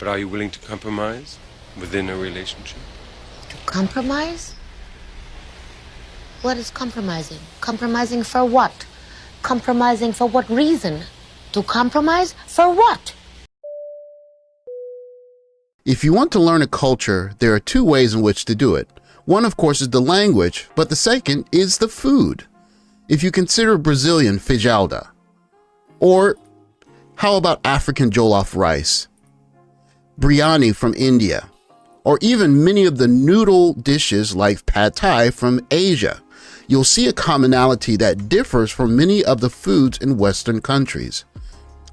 But are you willing to compromise within a relationship? To compromise? What is compromising? Compromising for what? Compromising for what reason? To compromise for what? If you want to learn a culture, there are two ways in which to do it. One, of course, is the language, but the second is the food. If you consider Brazilian feijoada, or how about African jollof rice, biryani from India, or even many of the noodle dishes like pad thai from Asia, you'll see a commonality that differs from many of the foods in Western countries.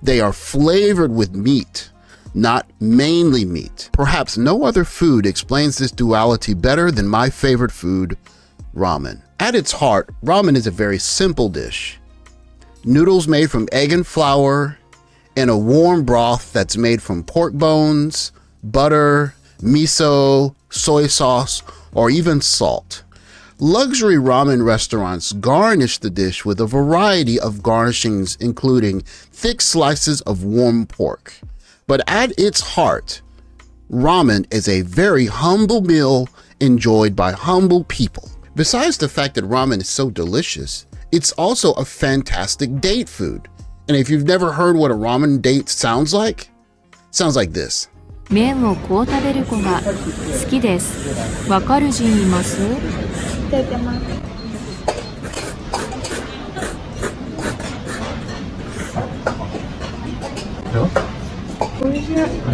They are flavored with meat, not mainly meat. Perhaps no other food explains this duality better than my favorite food, ramen. At its heart, ramen is a very simple dish. Noodles made from egg and flour, and a warm broth that's made from pork bones, butter, miso, soy sauce, or even salt. Luxury ramen restaurants garnish the dish with a variety of garnishings, including thick slices of warm pork. But at its heart, ramen is a very humble meal enjoyed by humble people. Besides the fact that ramen is so delicious, it's also a fantastic date food. And if you've never heard what a ramen date sounds like this. 麺をこう食べる子が好きです。わかる人います？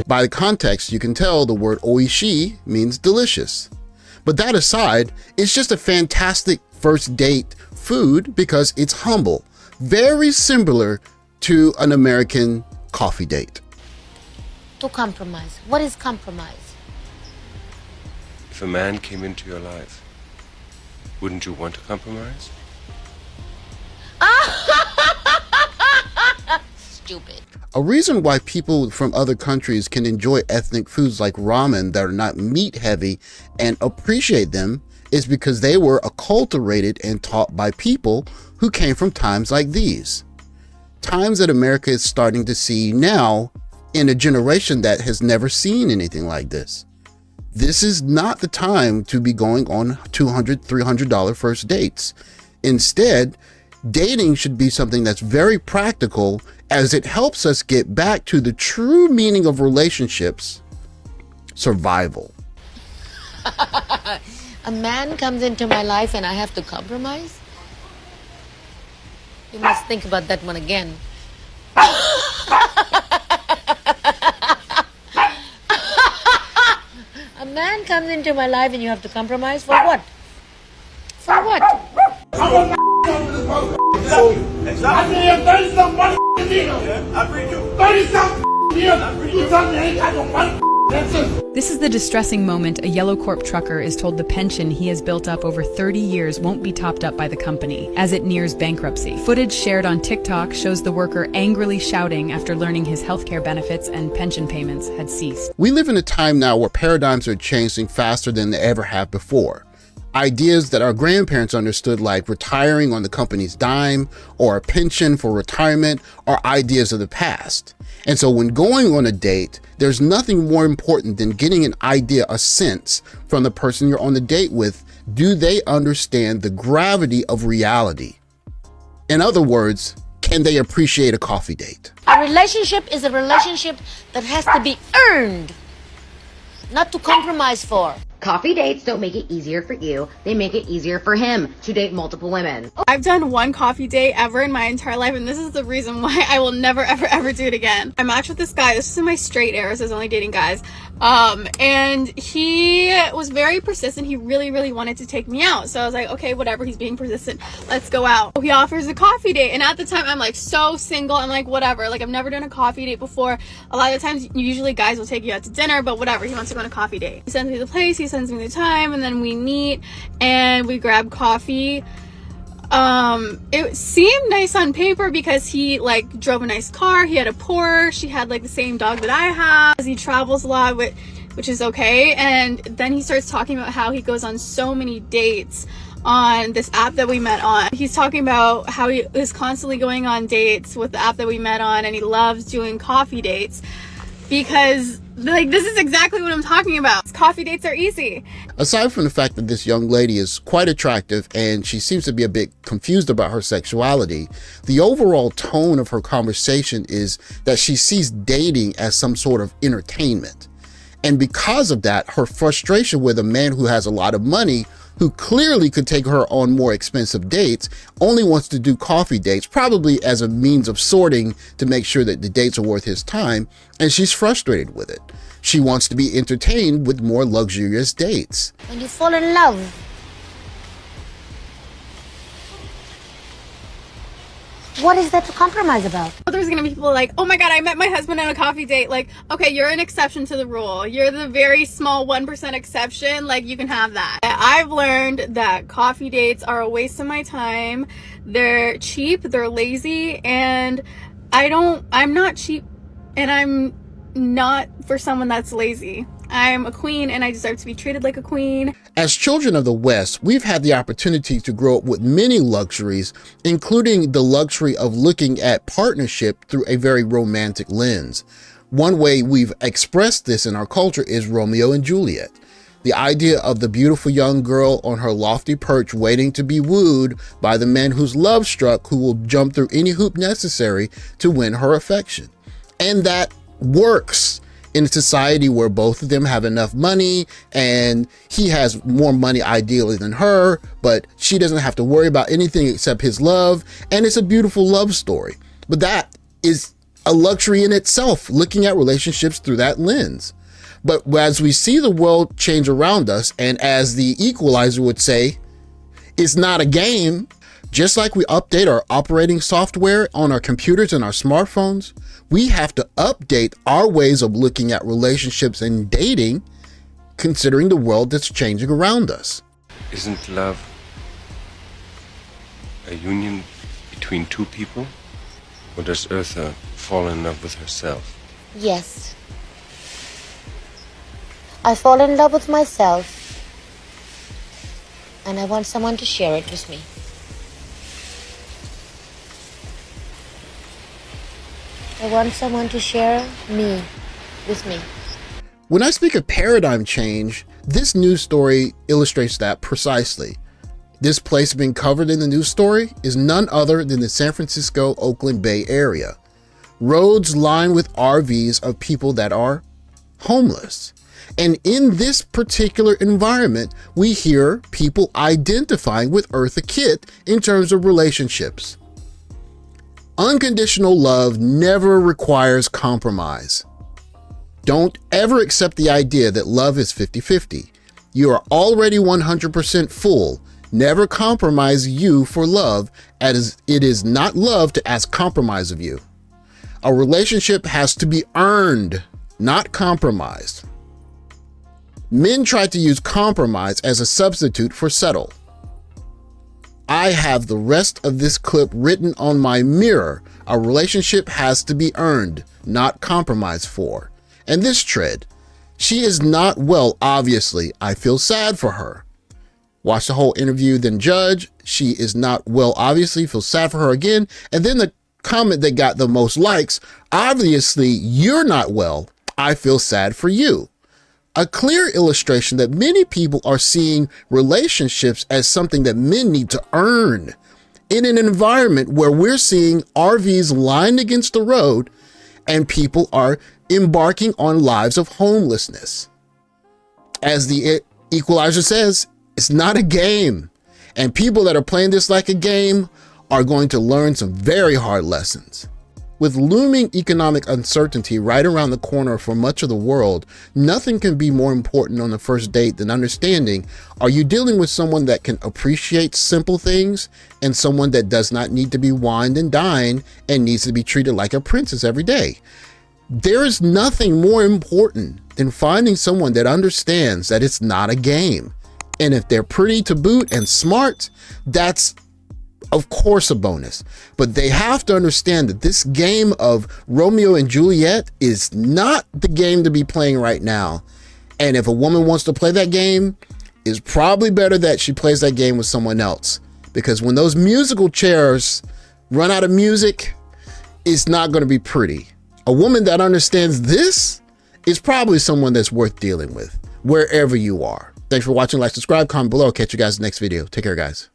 By the context, you can tell the word oishi means delicious. But that aside, it's just a fantastic first date food because it's humble, very similar to an American coffee date. To compromise. What is compromise? If a man came into your life, wouldn't you want to compromise? Stupid. A reason why people from other countries can enjoy ethnic foods like ramen that are not meat heavy and appreciate them is because they were acculturated and taught by people who came from times like these. Times that America is starting to see now in a generation that has never seen anything like this. This is not the time to be going on $200, $300 first dates. Instead, dating should be something that's very practical as it helps us get back to the true meaning of relationships, survival. A man comes into my life and I have to compromise? You must think about that one again. A man comes into my life and you have to compromise for what? For what? I mean, 30-something money deals. I bring you 30-something deals. You tell me I ain't got no money. This is the distressing moment a Yellow Corp trucker is told the pension he has built up over 30 years won't be topped up by the company as it nears bankruptcy. Footage shared on TikTok shows the worker angrily shouting after learning his healthcare benefits and pension payments had ceased. We live in a time now where paradigms are changing faster than they ever have before. Ideas that our grandparents understood, like retiring on the company's dime or a pension for retirement, are ideas of the past. And so when going on a date, there's nothing more important than getting an idea, a sense from the person you're on the date with. Do they understand the gravity of reality? In other words, can they appreciate a coffee date? A relationship is a relationship that has to be earned, not to compromise for. Coffee dates don't make it easier for you. They make it easier for him to date multiple women. I've done one coffee date ever in my entire life, and this is the reason why I will never, ever do it again. I matched with this guy. This is in my straight era, so I was only dating guys. And he was very persistent. He really wanted to take me out. So I was like, okay, whatever. He's being persistent. Let's go out. He offers a coffee date. And at the time, I'm like so single. I'm like, whatever. Like, I've never done a coffee date before. A lot of the times, usually guys will take you out to dinner, but whatever. He wants to go on a coffee date. He sends me the place. He sends me the time. And then we meet and we grab coffee. It seemed nice on paper because he like drove a nice car. He had a Porsche. He had like the same dog that I have. He travels a lot, which is okay. And then he starts talking about how he goes on so many dates on this app that we met on. He's talking about how he is constantly going on dates with the app that we met on, and he loves doing coffee dates. because like this is exactly what I'm talking about. Coffee dates are easy. Aside from the fact that this young lady is quite attractive and she seems to be a bit confused about her sexuality, the overall tone of her conversation is that she sees dating as some sort of entertainment. And because of that, her frustration with a man who has a lot of money, who clearly could take her on more expensive dates, only wants to do coffee dates, probably as a means of sorting to make sure that the dates are worth his time, and she's frustrated with it. She wants to be entertained with more luxurious dates. When you fall in love, what is there to compromise about? There's gonna be people like, oh my god, I met my husband on a coffee date. Like, okay, you're an exception to the rule. You're the very small 1% exception. Like, you can have that. I've learned that coffee dates are a waste of my time. They're cheap, they're lazy, and I'm not cheap, and I'm not for someone that's lazy. I'm a queen and I deserve to be treated like a queen. As children of the West, we've had the opportunity to grow up with many luxuries, including the luxury of looking at partnership through a very romantic lens. One way we've expressed this in our culture is Romeo and Juliet. The idea of the beautiful young girl on her lofty perch waiting to be wooed by the man who's love struck, who will jump through any hoop necessary to win her affection. And that works in a society where both of them have enough money and he has more money ideally than her, but she doesn't have to worry about anything except his love. And it's a beautiful love story. But that is a luxury in itself, looking at relationships through that lens. But as we see the world change around us, and as the equalizer would say, it's not a game. Just like we update our operating software on our computers and our smartphones, we have to update our ways of looking at relationships and dating, considering the world that's changing around us. Isn't love a union between two people? Or does Eartha fall in love with herself? Yes. I fall in love with myself, and I want someone to share it with me. I want someone to share me with me. When I speak of paradigm change, this news story illustrates that precisely. This place being covered in the news story is none other than the San Francisco, Oakland Bay area. Roads lined with RVs of people that are homeless. And in this particular environment, we hear people identifying with Eartha Kitt in terms of relationships. Unconditional love never requires compromise. Don't ever accept the idea that love is 50-50. You are already 100% full. Never compromise you for love, as it is not love to ask compromise of you. A relationship has to be earned, not compromised. Men try to use compromise as a substitute for settle. I have the rest of this clip written on my mirror. A relationship has to be earned, not compromised for. And this tread, she is not well, obviously. I feel sad for her. Watch the whole interview, then judge. She is not well, obviously. Feel sad for her again. And then the comment that got the most likes, obviously you're not well. I feel sad for you. A clear illustration that many people are seeing relationships as something that men need to earn in an environment where we're seeing RVs lined against the road and people are embarking on lives of homelessness. As the equalizer says, it's not a game, and people that are playing this like a game are going to learn some very hard lessons. With looming economic uncertainty right around the corner for much of the world, nothing can be more important on the first date than understanding, are you dealing with someone that can appreciate simple things and someone that does not need to be wined and dined and needs to be treated like a princess every day? There is nothing more important than finding someone that understands that it's not a game. And if they're pretty to boot and smart, that's of course a bonus, but they have to understand that this game of Romeo and Juliet is not the game to be playing right now. And if a woman wants to play that game, it's probably better that she plays that game with someone else, because when those musical chairs run out of music, it's not going to be pretty. A woman that understands this is probably someone that's worth dealing with, wherever you are. Thanks for watching. Like, subscribe, comment below. Catch you guys in the next video. Take care, guys.